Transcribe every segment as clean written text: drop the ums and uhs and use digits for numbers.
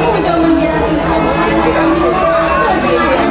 Udah mendirati kamu. Pusing aja.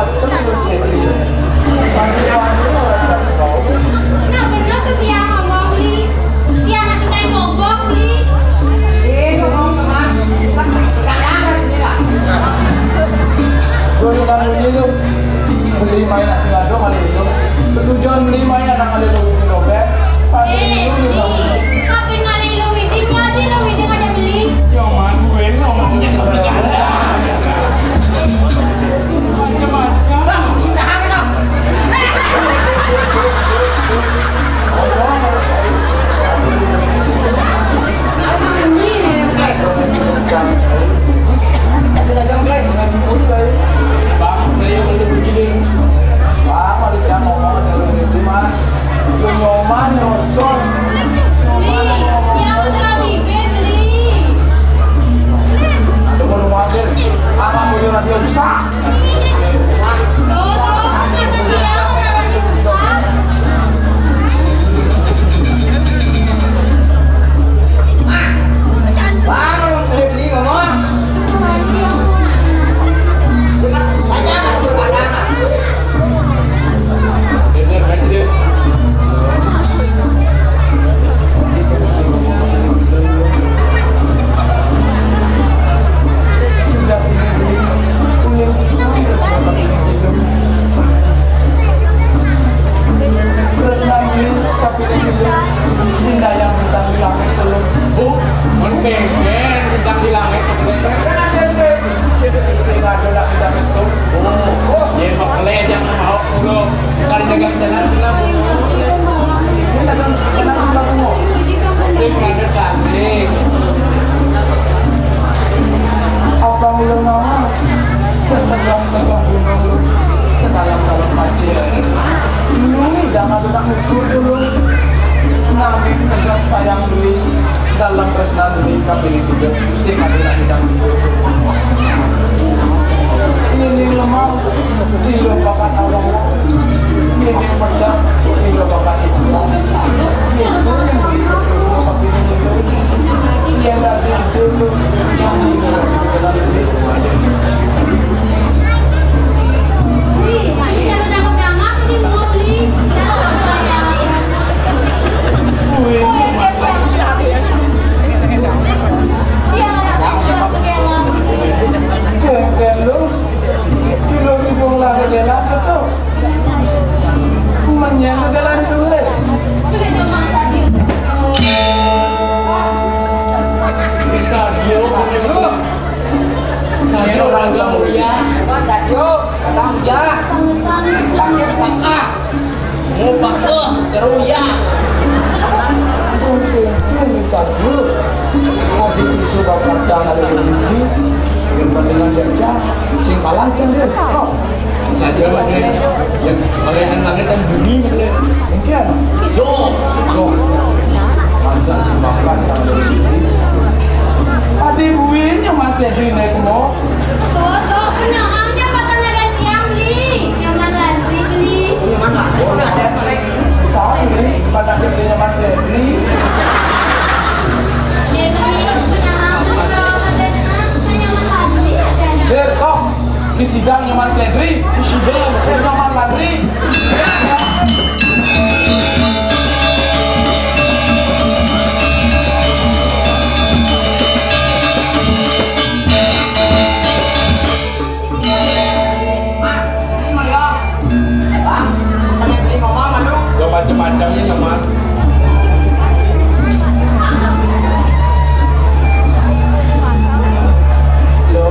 macam-macam itu sih beli. Macam-macam orang cari kau. Nah benar tuh dia ngomong li. Dia masih kayak ngobok li. Ngomong teman, kan kadang ini lah. Gue dengan ini lu beli main nasi gado kali itu. Tujuan beli main anak kali lu ini dobek. Li, ngapain kali lu widing aja lu widing aja beli. Yang mana gue ini ngomongnya bercanda. Macam-macam. Bang, mesti tahan dong. Ini nih, kayak. Kita jangan play dengan bubur coy. Bang, saya beli begini. Bang, ada yang ngomong ada lu itu mah. Lu nyoman nyos-jos. Li, dia udah bibe beli. Ada baru mager. Ama punya radio rusak. Tuh, masa dia udah diusap. Bang, lu beli ngomong. Dengan saja kan berkadangan. Bener, kasih. Sudah ini beli. Punya terus apa ini hidup. Terus beli tapi ini hidup. Indah yang bintang di langit telur. Bu, mungkin bintang di langit. Sehingga ada nak kita bentuk. Ya, makanya jangan mau dulu. Sekali dagang jalan senang. Ini dagang kenal sebelahmu. Saya berada kambing. Apa ulang nama? Setegang-tegang gunung lu. Sedalam-dalam pasir. Lu jangan ada nak ngukur dulu. Nami tegang sayang beli. Dalam tresnan beli kapili tiga. Sing ada nak bidang ngukur. Ini lemah. Dilupakan orang. Ini medang. Dilupakan ibu. Itu yang beli terus-terus kapili tiga. Dia dari dulu yang dilupakan dalam beli. Li, dia udah ngomong aku di mau beli. Dia nggak jual kegelan. Kengken lu, kilo sibung lah kegelan itu. Menyang kegelan itu deh. Belinya masa di Bisa dia punya. Saya orang mulia. Bang, Sadio, datang ya. sangetan. Yang dia suka. Mau pakai ceruya. Kengken bisa dulu. Adi isu bakal dangan ada begini. Yang pentingan diajak, sing kalah aja deh. Oh, Saja makanya yang bagian langit dan bumi bener. kengken. Jo. Jom, masa si bakal jangan ada begini. Adi buin yang masih di naik mo. Tuh, kenangnya matan ada tiang li. Nyaman lagi beli. Nyaman lah. Oh, ada mereka. Sorry, pada belinya Mas Ledri. Dia beli kenang ada nyaman lagi ada. Der, kok di sidangnya Mas Ledri. Di sidang, nyaman Ledri. Macam-macamnya nyaman. Lo,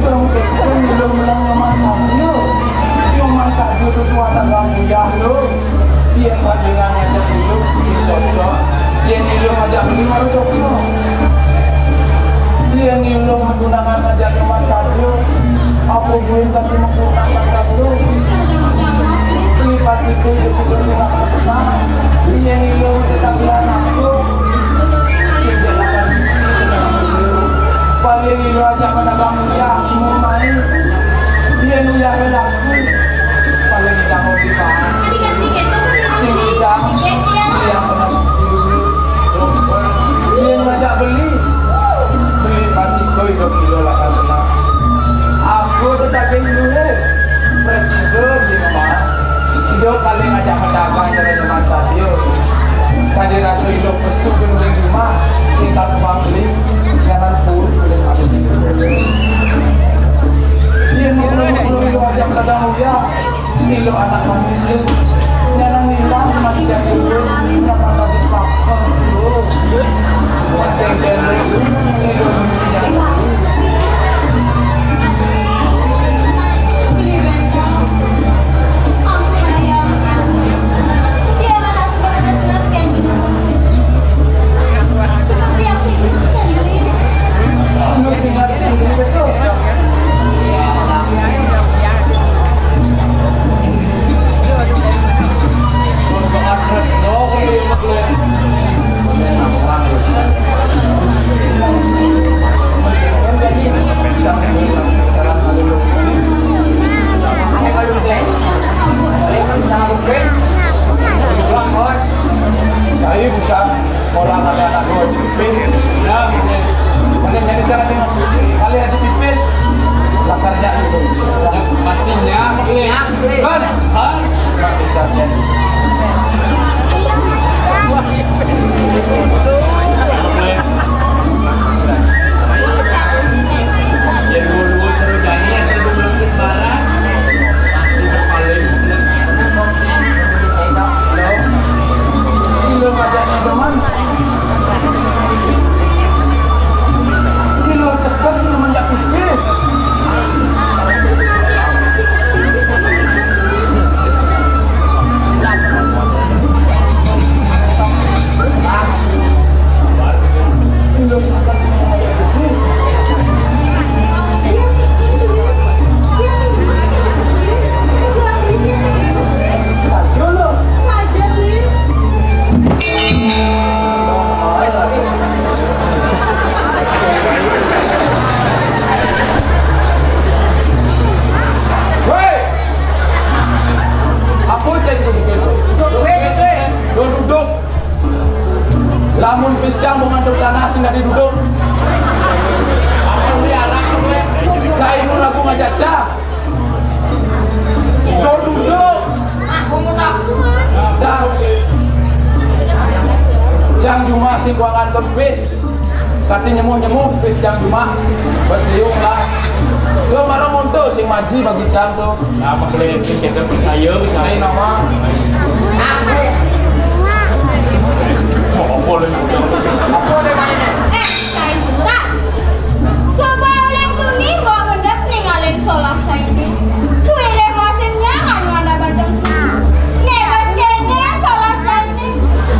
dong kan belum bilang nyaman Sadio. Nyaman Sadio itu ada kamu ya lo. Dia dengan ngajak hidup si cocok. Dia nilo ngajak beli baru cocok. Dia nilo menggunakan ngajak nyaman Sadio. Aku buin kaki menggunakan tas lo. Ini pasti itu bersinak pernah. Dia nilo tetap bilang aku. Sejalakan paling nilo aja pedagang ya mau main. Dia nuyahin aku. Paling kita mau dibahas. Dikit-dikit tuh Sing hidang yang pernah dia ngajak beli pas iko 2 kilo lah kan. Aku tetap kayak dulu Hidup kali ngajak mendagang cara nyaman sadio. Tadi rasa hidup pesuk di udah rumah, singkat bangli, kanan pun udah habis itu. Dia mau hidup aja mendagang ya, hidup anak manusia, jangan hilang manusia itu, jangan tadi pakar dulu. Buat tengkel itu, hidup manusia itu. Saya bisa orang ada anak dua haji pipis. Ya, mana jadi cara tengok kali haji pipis lah kerja itu. Pastinya Kan? Mati saja. Ya dulu ceritanya saya belum ke Semarang. Pasti berpaling. Ini lo ngajaknya teman. Ini lo sekat sih menjak pipis. Ini lo sekat sih menjak pipis. Saja lo. Woi, aku cek duduk. Lamun piscang mau ngaduk tanah sih nggak duduk. Apa diarang gue? Saya nun aku ngajak cah. Duduk. Dah. Jang Juma sing kuangan kon bis. Kati nyemuh bis Jang Juma. Bersiung lah. Tuh marah monto sing maji bagi Jang tuh. Apa kalian kita percaya bisa? Saya nama. Oh, boleh. Aku ada mainnya. Cai murah. Coba oleh tuni mau mendap ninggalin solak cai ini. Suire masinnya anu ada bacang. Nebas kene solak cai ini.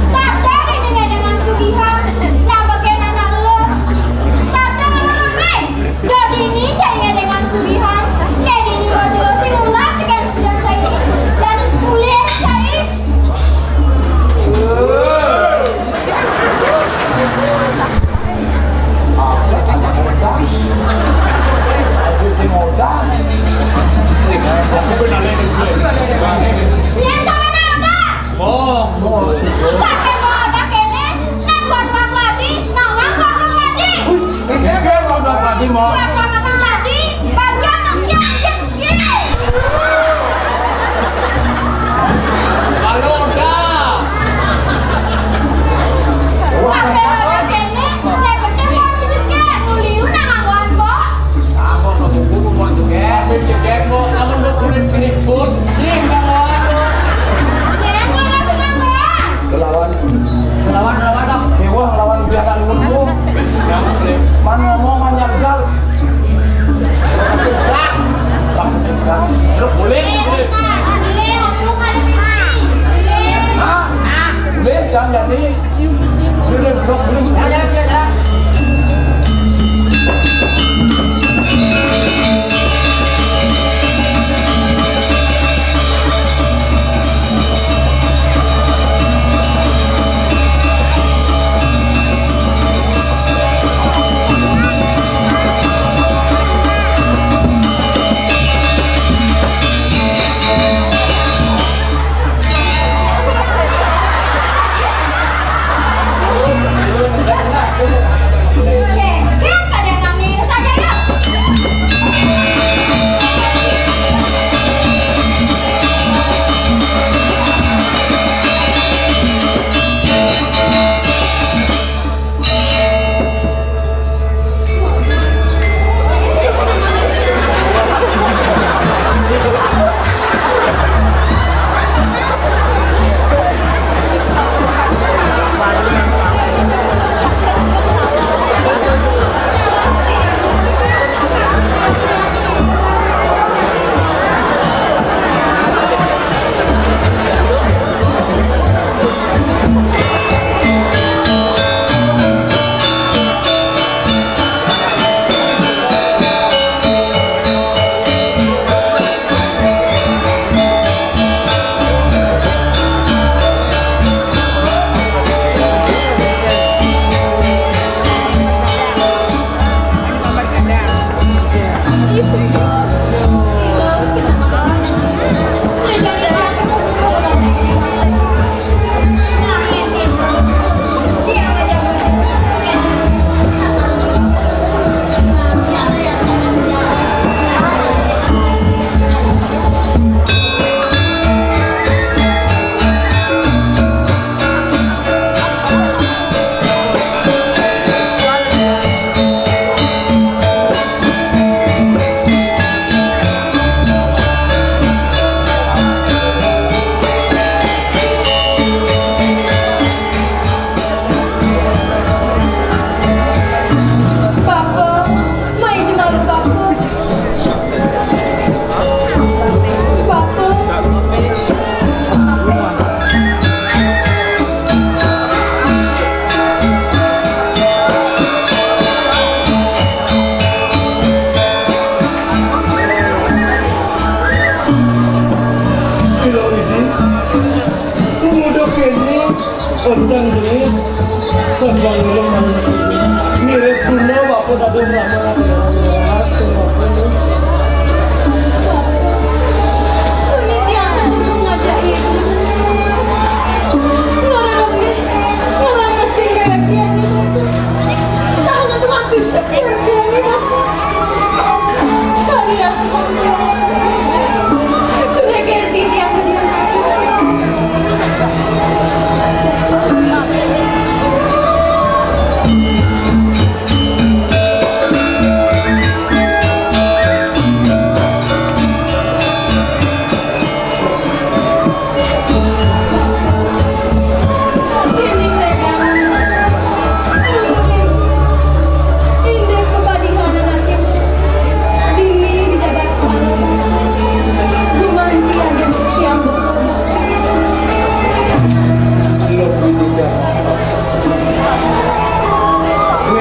Starter ini dengan sugihan. Nambah kena nalo. Starter ngereme. Dodi ini cai dengan sugihan. Nedi ini mau jelasin ulah tekan sudah cai ini. Dan kuliah cai. Aku sih modal. Aku benar lagi. Nyata mana ada? Oh, Kakek kau ada kene. Nak buat kak ladi. Nangan kak ladi. Ini kan udah lagi mau. Kakak makan ladi. Bagian anaknya jengki. kalau dah. Kakek ada kene. Nek bener mau dijengke. Nuliu nangan bo. Aku mau buku mau juga. Tapi juga kok kamu udah kulit keriput. Sih kalau aku. Nyeng kau gak senang gak? Kelawan dong. Dewa lawan biar tak lupa. Yang boleh. Man ngomong man nyakjal. Terus boleh. Boleh, aku kali ini. Boleh. Ah, boleh jangan jadi. Boleh. Oncang jenis sedang mirip tuna bapak tadi melakukan Ini tiang mengajak ibu. Ngarang mesin dewek pian ibu. Sahangan Tuhan pipis pian ibu. Kali ya semua. Kuda gerti tiang dia.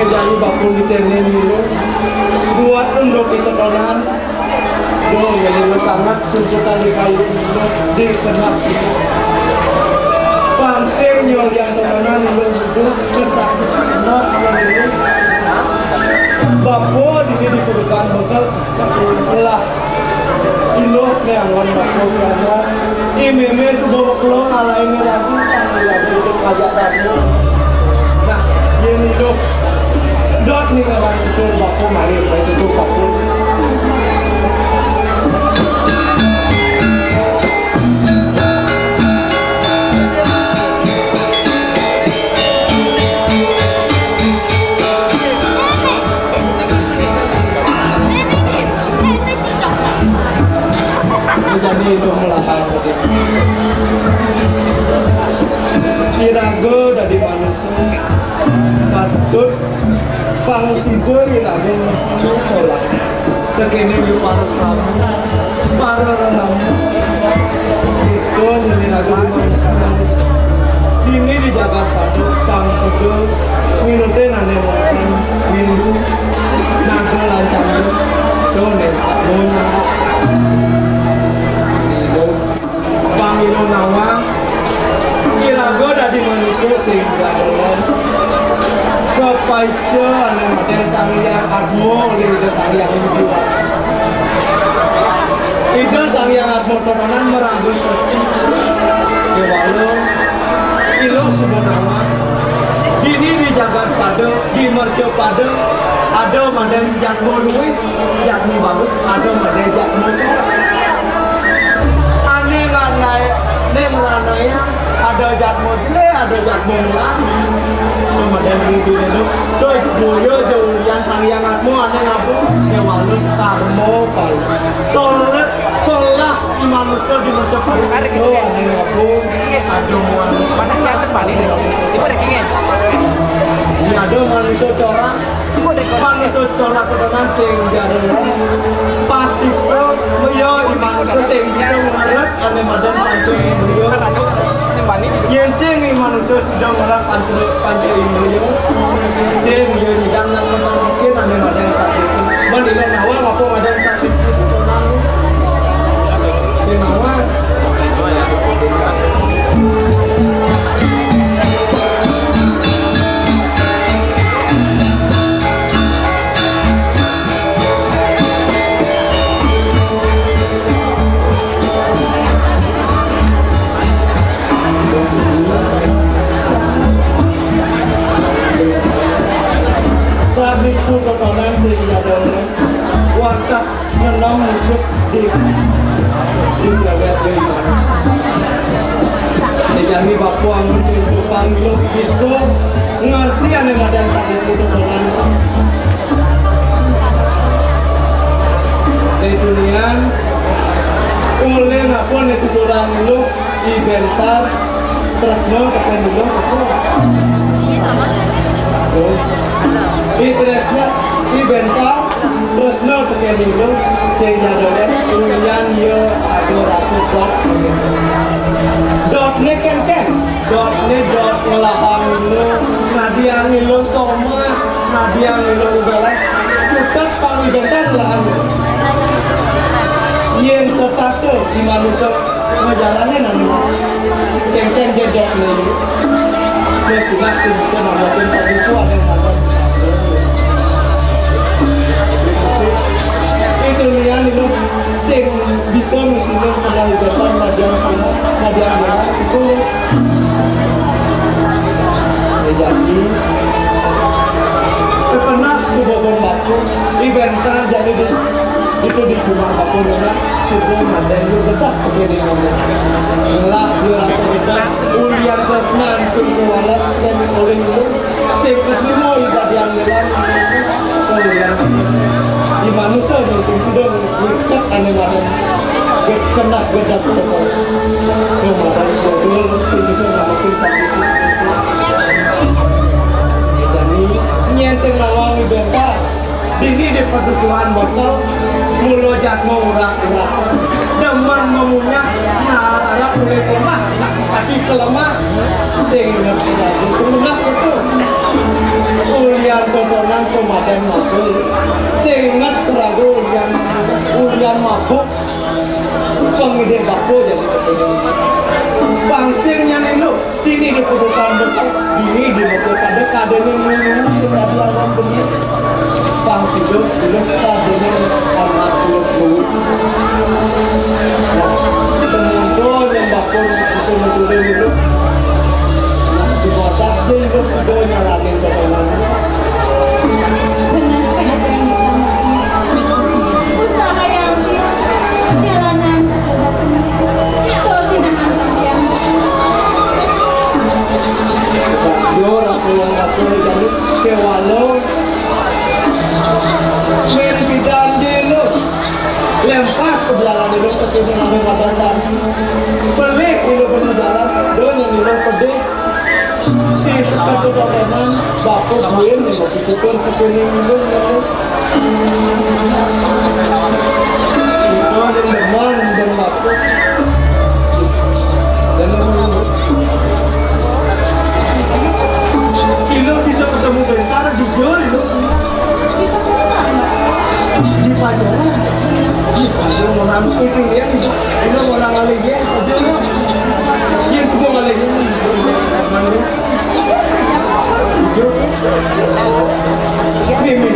Jadi bakul ditenin dulu buat untuk kita kanan jadi sangat sunsutan di kayu di kenap itu pangsir nyol yang kanan dulu duduk kesakit nak dulu bapo ini dikudukan bekal lah ilo neangon bapo karena imeme sebuah baklo ala ini lagu lagu itu ajak tamu nah ini hidup dot nih kan itu baku mari itu baku jadi itu melahar irago dari manusia patut pangsigur irago manusia sholat tekini di paru ramu itu jadi irago di manusia ini di jagat patut pangsigur minute nane makan mindu naga lancang itu nentak monya pangilo nawang irago dari manusia sehingga kepaice ane model sangyang atmo lido sangyang diwas itu sangyang atmo totonan meragu suci kewalo ilo sebenarnya ini di jagat pada di merco pada ada model jatmo luwih jatmo bagus ada model jatmo curang ane nganai ne meranaya ada jatmo tle ada jatmo mulah kemudian bibi itu tuh boyo jauhian sangyang atmo ane ngapu kewalu karmo pal solah imanusia di mencoba itu ane ngapu ada manusia Mana yang terbalik nih? Ibu ada kingin. ini ada manusia corak manusia corak kedengan sing jalan pasti pro yo manusia sing bisa mengaret ane madan panco indriyo yen sing manusia sedang merak panco indriyo sing yo nyidang nang mungkin ane madan sakit mendingan nawa apa madan sakit itu tenang sing nawa sabiku kekanan sehingga dalam watak menang musuh di jagat dari manusia jadi bapu amun contoh panggil bisa ngerti ane badan sabiku kekanan di dunia oleh ngapun itu curang lu dibentar terus lo tekan dulu di tresna di bentar terus no tekan dulu sehingga dolen kemudian yo ada rasa dot ne ken dot ne dot ngelahan lu nadia ngilu soma nadia ngilu ugalan cukup pangi bentar ngelahan yen sepatu di manusia majalannya nanti ken jedot nih Sudah sih bisa namatin satu itu ada yang nambah. Itu lian itu sing bisa misalnya pernah hidupkan madiang sana madiang jalan itu jadi pernah subobon batu ibenta jadi di itu di rumah batu mana subuh madiang itu betul begini ngomong lah dia rasa betul ulian kesenang semua walas dan oleh itu sing kedua ibadah yang jalan ulian di manusia yang sudah berkat aneh badan kena bedat pokok badan kodol sudah namakin sakit jadi nyen sing nawang ibenta ini di perdukuhan bakal mulo jatmo urak-urak demen memunya narara mulai lemah nak kaki kelemah sehingga tidak semudah itu ulian kotoran komadan mabuk sehingga keragu ulian mabuk pengide bako jadi kepengen pangsirnya nilo ini di perdukuhan bakal ini di macam kade-kade ini sudah diawan benih pangsir itu kade-kade amat tuluk nah teman-teman yang bakal usul dulu itu nah di botak dia itu sudah nyalanin kotoran benar kan apa yang ditamakan usaha yang jalanan itu sinahan yang yo langsung bakal jadi ke walau main bidan dulu lempas ke belakang dulu ke kiri ada badan pelik dulu bener jalan dulu yang dulu pedih di sekat badan baku buin yang mau pikirkan ke kiri dulu itu ada teman dan baku dan teman kilo bisa ketemu bentar di jol lo di pajaran saja orang itu dia itu orang lagi saja lo yang semua lagi hijau ini